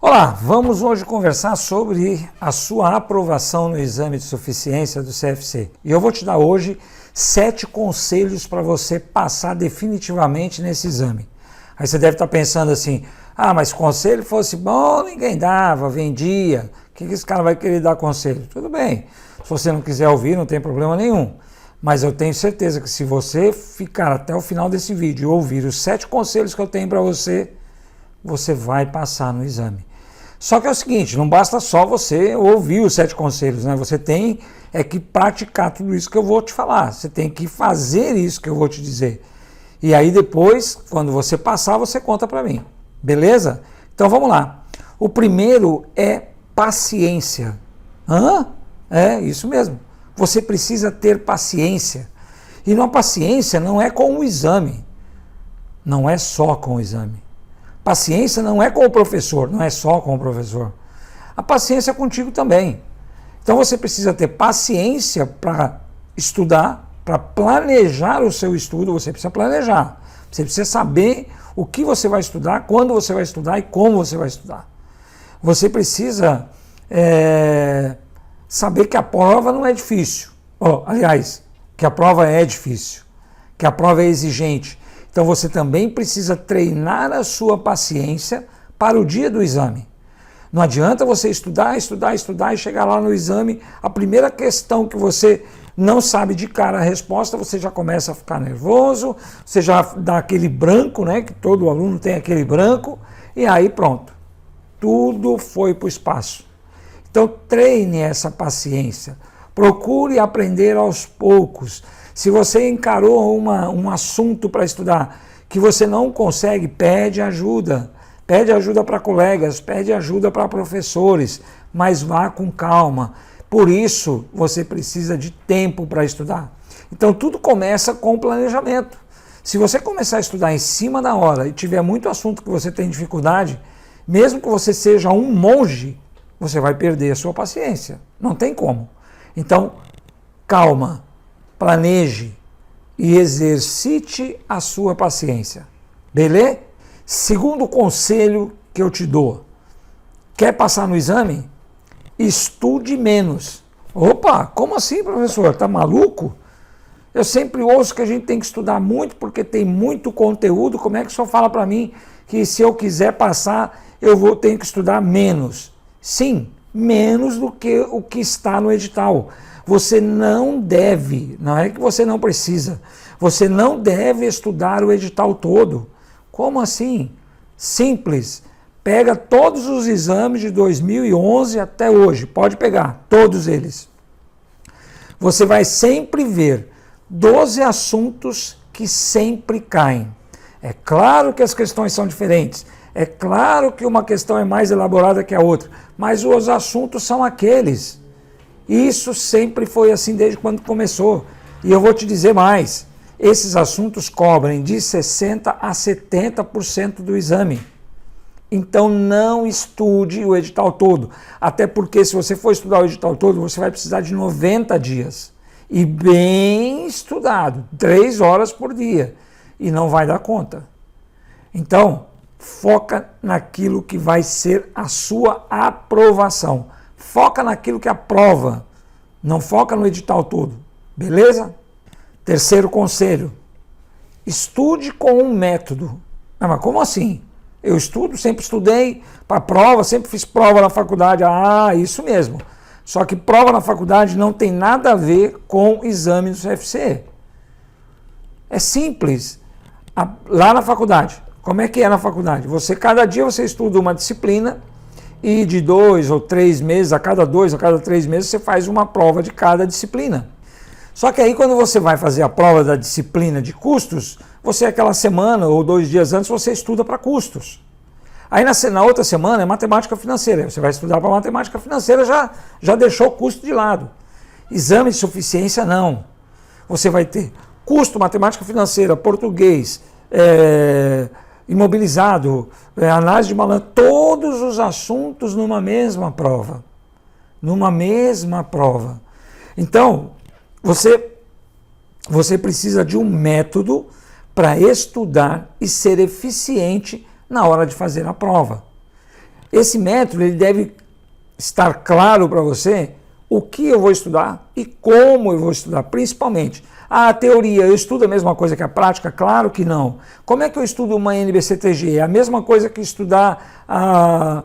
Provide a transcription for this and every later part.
Olá, vamos hoje conversar sobre a sua aprovação no exame de suficiência do CFC. E eu vou te dar hoje 7 conselhos para você passar definitivamente nesse exame. Aí você deve estar pensando assim, mas se conselho fosse bom, ninguém dava, vendia. O que esse cara vai querer dar conselho? Tudo bem, se você não quiser ouvir, não tem problema nenhum. Mas eu tenho certeza que se você ficar até o final desse vídeo e ouvir os 7 conselhos que eu tenho para você, você vai passar no exame. Só que é o seguinte, não basta só você ouvir os 7 conselhos, né? Você tem que praticar tudo isso que eu vou te falar. Você tem que fazer isso que eu vou te dizer. E aí depois, quando você passar, você conta para mim. Beleza? Então vamos lá. O primeiro é paciência. É isso mesmo. Você precisa ter paciência. E uma paciência não é com o exame. Não é só com o exame. Paciência não é com o professor, não é só com o professor. A paciência é contigo também. Então você precisa ter paciência para estudar, para planejar o seu estudo, você precisa planejar. Você precisa saber o que você vai estudar, quando você vai estudar e como você vai estudar. Você precisa saber que a prova não é difícil. Aliás, que a prova é difícil, que a prova é exigente. Então você também precisa treinar a sua paciência para o dia do exame. Não adianta você estudar e chegar lá no exame, a primeira questão que você não sabe de cara a resposta, você já começa a ficar nervoso, você já dá aquele branco, né, que todo aluno tem aquele branco, e aí pronto, tudo foi para o espaço. Então treine essa paciência, procure aprender aos poucos. Se você encarou um assunto para estudar que você não consegue, pede ajuda. Pede ajuda para colegas, pede ajuda para professores, mas vá com calma. Por isso, você precisa de tempo para estudar. Então, tudo começa com planejamento. Se você começar a estudar em cima da hora e tiver muito assunto que você tem dificuldade, mesmo que você seja um monge, você vai perder a sua paciência. Não tem como. Então, calma. Planeje e exercite a sua paciência. Beleza? Segundo conselho que eu te dou. Quer passar no exame? Estude menos. Opa, como assim, professor? Tá maluco? Eu sempre ouço que a gente tem que estudar muito porque tem muito conteúdo. Como é que o senhor fala para mim que se eu quiser passar, tenho que estudar menos? Sim, menos do que o que está no edital. Você não deve, não é que você não precisa, você não deve estudar o edital todo. Como assim? Simples. Pega todos os exames de 2011 até hoje, pode pegar, todos eles. Você vai sempre ver 12 assuntos que sempre caem. É claro que as questões são diferentes, é claro que uma questão é mais elaborada que a outra, mas os assuntos são aqueles. Isso sempre foi assim desde quando começou. E eu vou te dizer mais, esses assuntos cobrem de 60% a 70% do exame. Então não estude o edital todo, até porque se você for estudar o edital todo, você vai precisar de 90 dias. E bem estudado, 3 horas por dia, e não vai dar conta. Então, foca naquilo que vai ser a sua aprovação. Foca naquilo que aprova, não foca no edital todo, beleza? Terceiro conselho, estude com um método. Mas como assim? Eu estudo, sempre estudei para prova, sempre fiz prova na faculdade. Isso mesmo. Só que prova na faculdade não tem nada a ver com exame do CFC. É simples. Lá na faculdade, como é que é na faculdade? Cada dia você estuda uma disciplina, e de 2 ou 3 meses, a cada 2 ou cada 3 meses, você faz uma prova de cada disciplina. Só que aí quando você vai fazer a prova da disciplina de custos, você aquela semana ou 2 dias antes, você estuda para custos. Aí na outra semana é matemática financeira, você vai estudar para matemática financeira, já deixou o custo de lado. Exame de suficiência não. Você vai ter custo, matemática financeira, português, imobilizado, análise de balanço, todos os assuntos numa mesma prova. Numa mesma prova. Então, você precisa de um método para estudar e ser eficiente na hora de fazer a prova. Esse método ele deve estar claro para você o que eu vou estudar e como eu vou estudar, principalmente. A teoria, eu estudo a mesma coisa que a prática? Claro que não. Como é que eu estudo uma NBCTG? É a mesma coisa que estudar a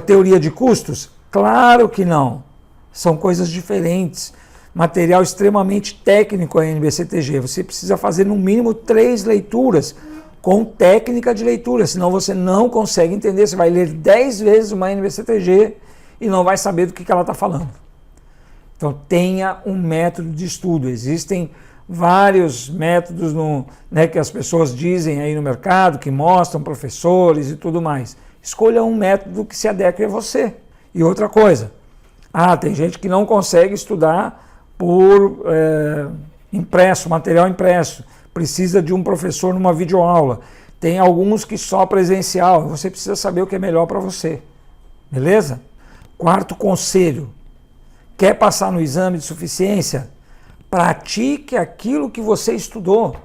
teoria de custos? Claro que não. São coisas diferentes. Material extremamente técnico a NBCTG. Você precisa fazer no mínimo 3 leituras com técnica de leitura, senão você não consegue entender. Você vai ler 10 vezes uma NBCTG e não vai saber do que ela está falando. Então tenha um método de estudo. Existem vários métodos que as pessoas dizem aí no mercado, que mostram professores e tudo mais. Escolha um método que se adeque a você. E outra coisa, tem gente que não consegue estudar por impresso, material impresso, precisa de um professor numa videoaula. Tem alguns que só presencial, você precisa saber o que é melhor para você. Beleza? 4º conselho, quer passar no exame de suficiência? Pratique aquilo que você estudou.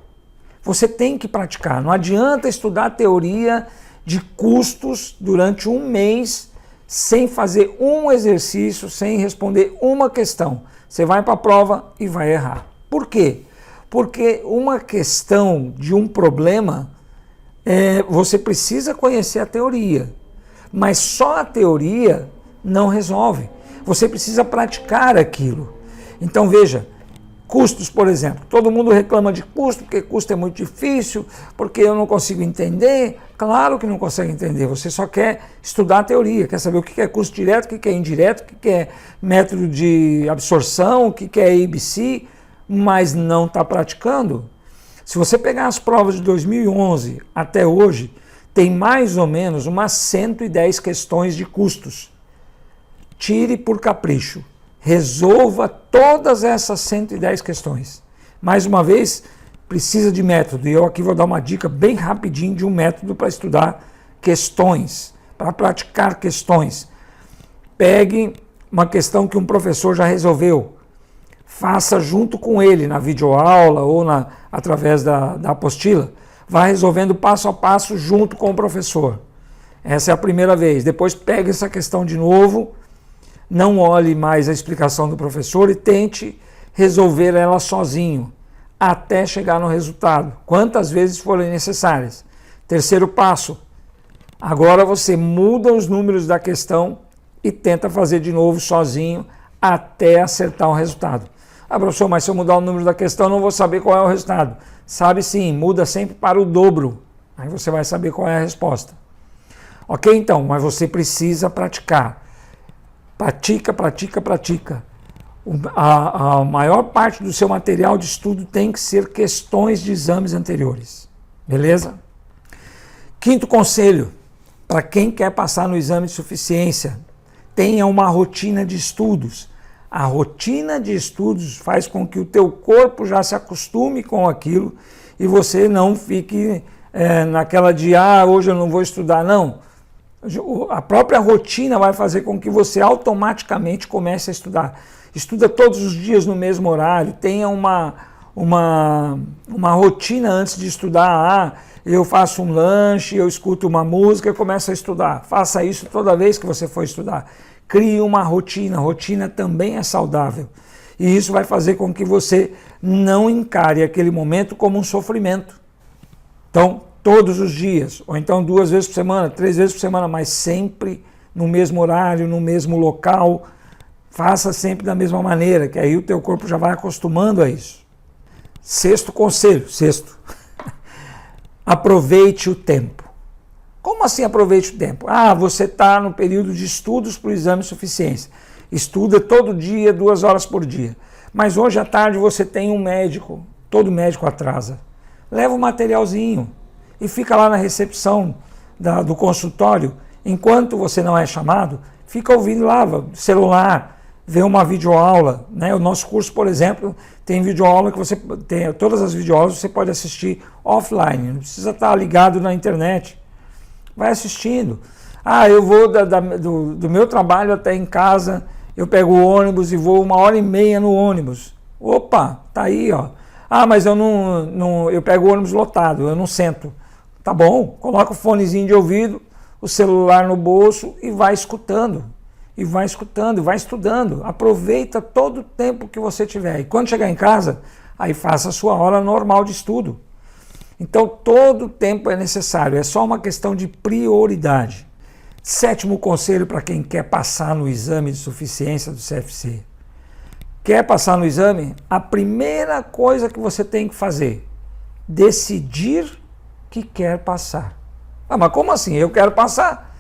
Você tem que praticar. Não adianta estudar teoria de custos durante um mês sem fazer um exercício, sem responder uma questão. Você vai para a prova e vai errar. Por quê? Porque uma questão de um problema, você precisa conhecer a teoria. Mas só a teoria não resolve. Você precisa praticar aquilo. Então veja, custos, por exemplo. Todo mundo reclama de custo, porque custo é muito difícil, porque eu não consigo entender. Claro que não consegue entender, você só quer estudar a teoria, quer saber o que é custo direto, o que é indireto, o que é método de absorção, o que é ABC, mas não está praticando. Se você pegar as provas de 2011 até hoje, tem mais ou menos umas 110 questões de custos. Tire por capricho. Resolva todas essas 110 questões. Mais uma vez, precisa de método. E eu aqui vou dar uma dica bem rapidinho de um método para estudar questões, para praticar questões. Pegue uma questão que um professor já resolveu. Faça junto com ele na videoaula ou através da apostila. Vá resolvendo passo a passo junto com o professor. Essa é a primeira vez. Depois pegue essa questão de novo. Não olhe mais a explicação do professor e tente resolver ela sozinho, até chegar no resultado, quantas vezes forem necessárias. 3º passo, agora você muda os números da questão e tenta fazer de novo sozinho, até acertar o resultado. Professor, mas se eu mudar o número da questão, eu não vou saber qual é o resultado. Sabe sim, muda sempre para o dobro, aí você vai saber qual é a resposta. Ok, então, mas você precisa praticar. Pratica, pratica, pratica. A maior parte do seu material de estudo tem que ser questões de exames anteriores. Beleza? 5º conselho, para quem quer passar no exame de suficiência, tenha uma rotina de estudos. A rotina de estudos faz com que o teu corpo já se acostume com aquilo e você não fique naquela de, hoje eu não vou estudar, não. A própria rotina vai fazer com que você automaticamente comece a estudar. Estuda todos os dias no mesmo horário, tenha uma rotina antes de estudar. Eu faço um lanche, eu escuto uma música e começo a estudar. Faça isso toda vez que você for estudar. Crie uma rotina, rotina também é saudável. E isso vai fazer com que você não encare aquele momento como um sofrimento. Então, todos os dias, ou então 2 vezes por semana, 3 vezes por semana, mas sempre no mesmo horário, no mesmo local. Faça sempre da mesma maneira, que aí o teu corpo já vai acostumando a isso. 6º conselho, aproveite o tempo. Como assim aproveite o tempo? Você está no período de estudos para o exame de suficiência. Estuda todo dia, 2 horas por dia. Mas hoje à tarde você tem um médico, todo médico atrasa. Leva o materialzinho e fica lá na recepção do consultório. Enquanto você não é chamado, fica ouvindo lá, celular, vê uma videoaula. O nosso curso, por exemplo, tem videoaula que você tem, todas as videoaulas você pode assistir offline, não precisa estar ligado na internet. Vai assistindo. Eu vou do meu trabalho até em casa, eu pego o ônibus e vou 1h30 no ônibus. Opa, tá aí, ó. Mas eu pego o ônibus lotado, eu não sento. Tá bom, coloca o fonezinho de ouvido, o celular no bolso e vai escutando. E vai escutando, e vai estudando. Aproveita todo o tempo que você tiver. E quando chegar em casa, aí faça a sua hora normal de estudo. Então todo o tempo é necessário, é só uma questão de prioridade. 7º conselho para quem quer passar no exame de suficiência do CFC. Quer passar no exame? A primeira coisa que você tem que fazer, decidir que quer passar. Ah, mas como assim? Eu quero passar?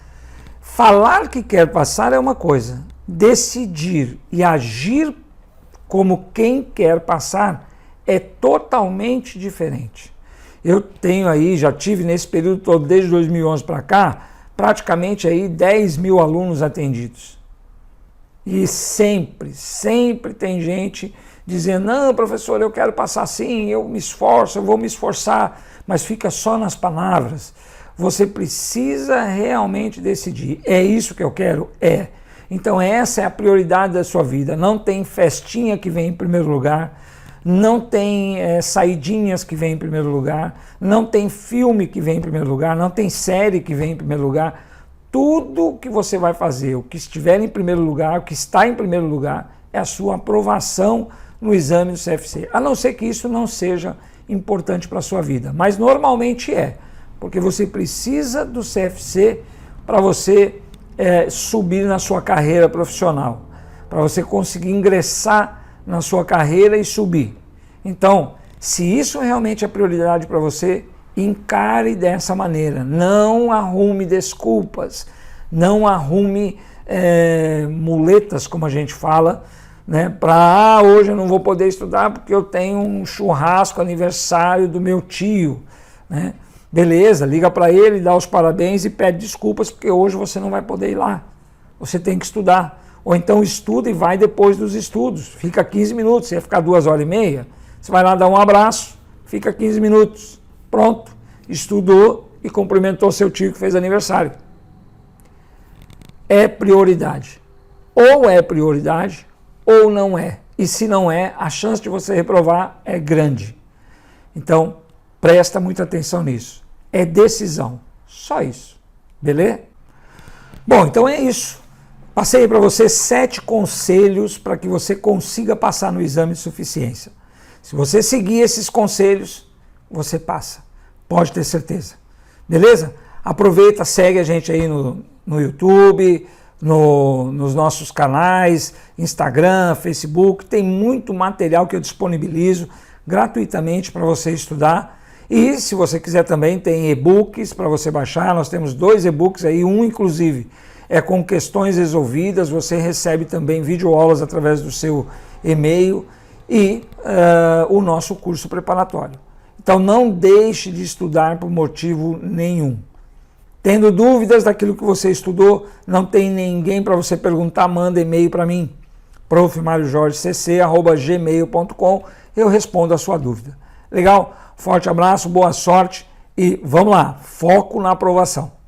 Falar que quer passar é uma coisa, decidir e agir como quem quer passar é totalmente diferente. Eu tenho aí, já tive nesse período todo, desde 2011 para cá, praticamente aí 10 mil alunos atendidos. E sempre tem gente dizendo, não, professor, eu quero passar sim, eu me esforço, eu vou me esforçar, mas fica só nas palavras. Você precisa realmente decidir, é isso que eu quero? É. Então essa é a prioridade da sua vida, não tem festinha que vem em primeiro lugar, não tem saidinhas que vem em primeiro lugar, não tem filme que vem em primeiro lugar, não tem série que vem em primeiro lugar. Tudo que você vai fazer, o que estiver em primeiro lugar, o que está em primeiro lugar, é a sua aprovação no exame do CFC. A não ser que isso não seja importante para a sua vida, mas normalmente é, porque você precisa do CFC para você subir na sua carreira profissional, para você conseguir ingressar na sua carreira e subir. Então, se isso realmente é prioridade para você, encare dessa maneira, não arrume desculpas, não arrume muletas, como a gente fala, né, para hoje eu não vou poder estudar porque eu tenho um churrasco, aniversário do meu tio, né? Beleza, liga para ele, dá os parabéns e pede desculpas porque hoje você não vai poder ir lá, você tem que estudar. Ou então estuda e vai depois dos estudos. Fica 15 minutos, você ia ficar 2h30, você vai lá dar um abraço, fica 15 minutos, pronto, estudou e cumprimentou seu tio que fez aniversário. É prioridade. Ou é prioridade, ou não é. E se não é, a chance de você reprovar é grande. Então, presta muita atenção nisso. É decisão. Só isso. Beleza? Bom, então é isso. Passei para você 7 conselhos para que você consiga passar no exame de suficiência. Se você seguir esses conselhos, você passa. Pode ter certeza. Beleza? Aproveita, segue a gente aí no YouTube, nos nossos canais, Instagram, Facebook. Tem muito material que eu disponibilizo gratuitamente para você estudar. E se você quiser também, tem e-books para você baixar. Nós temos 2 e-books aí, um inclusive é com questões resolvidas, você recebe também videoaulas através do seu e-mail e o nosso curso preparatório. Então não deixe de estudar por motivo nenhum. Tendo dúvidas daquilo que você estudou, não tem ninguém para você perguntar, manda e-mail para mim, profmariojorgecc@gmail.com, eu respondo a sua dúvida. Legal? Forte abraço, boa sorte e vamos lá, foco na aprovação.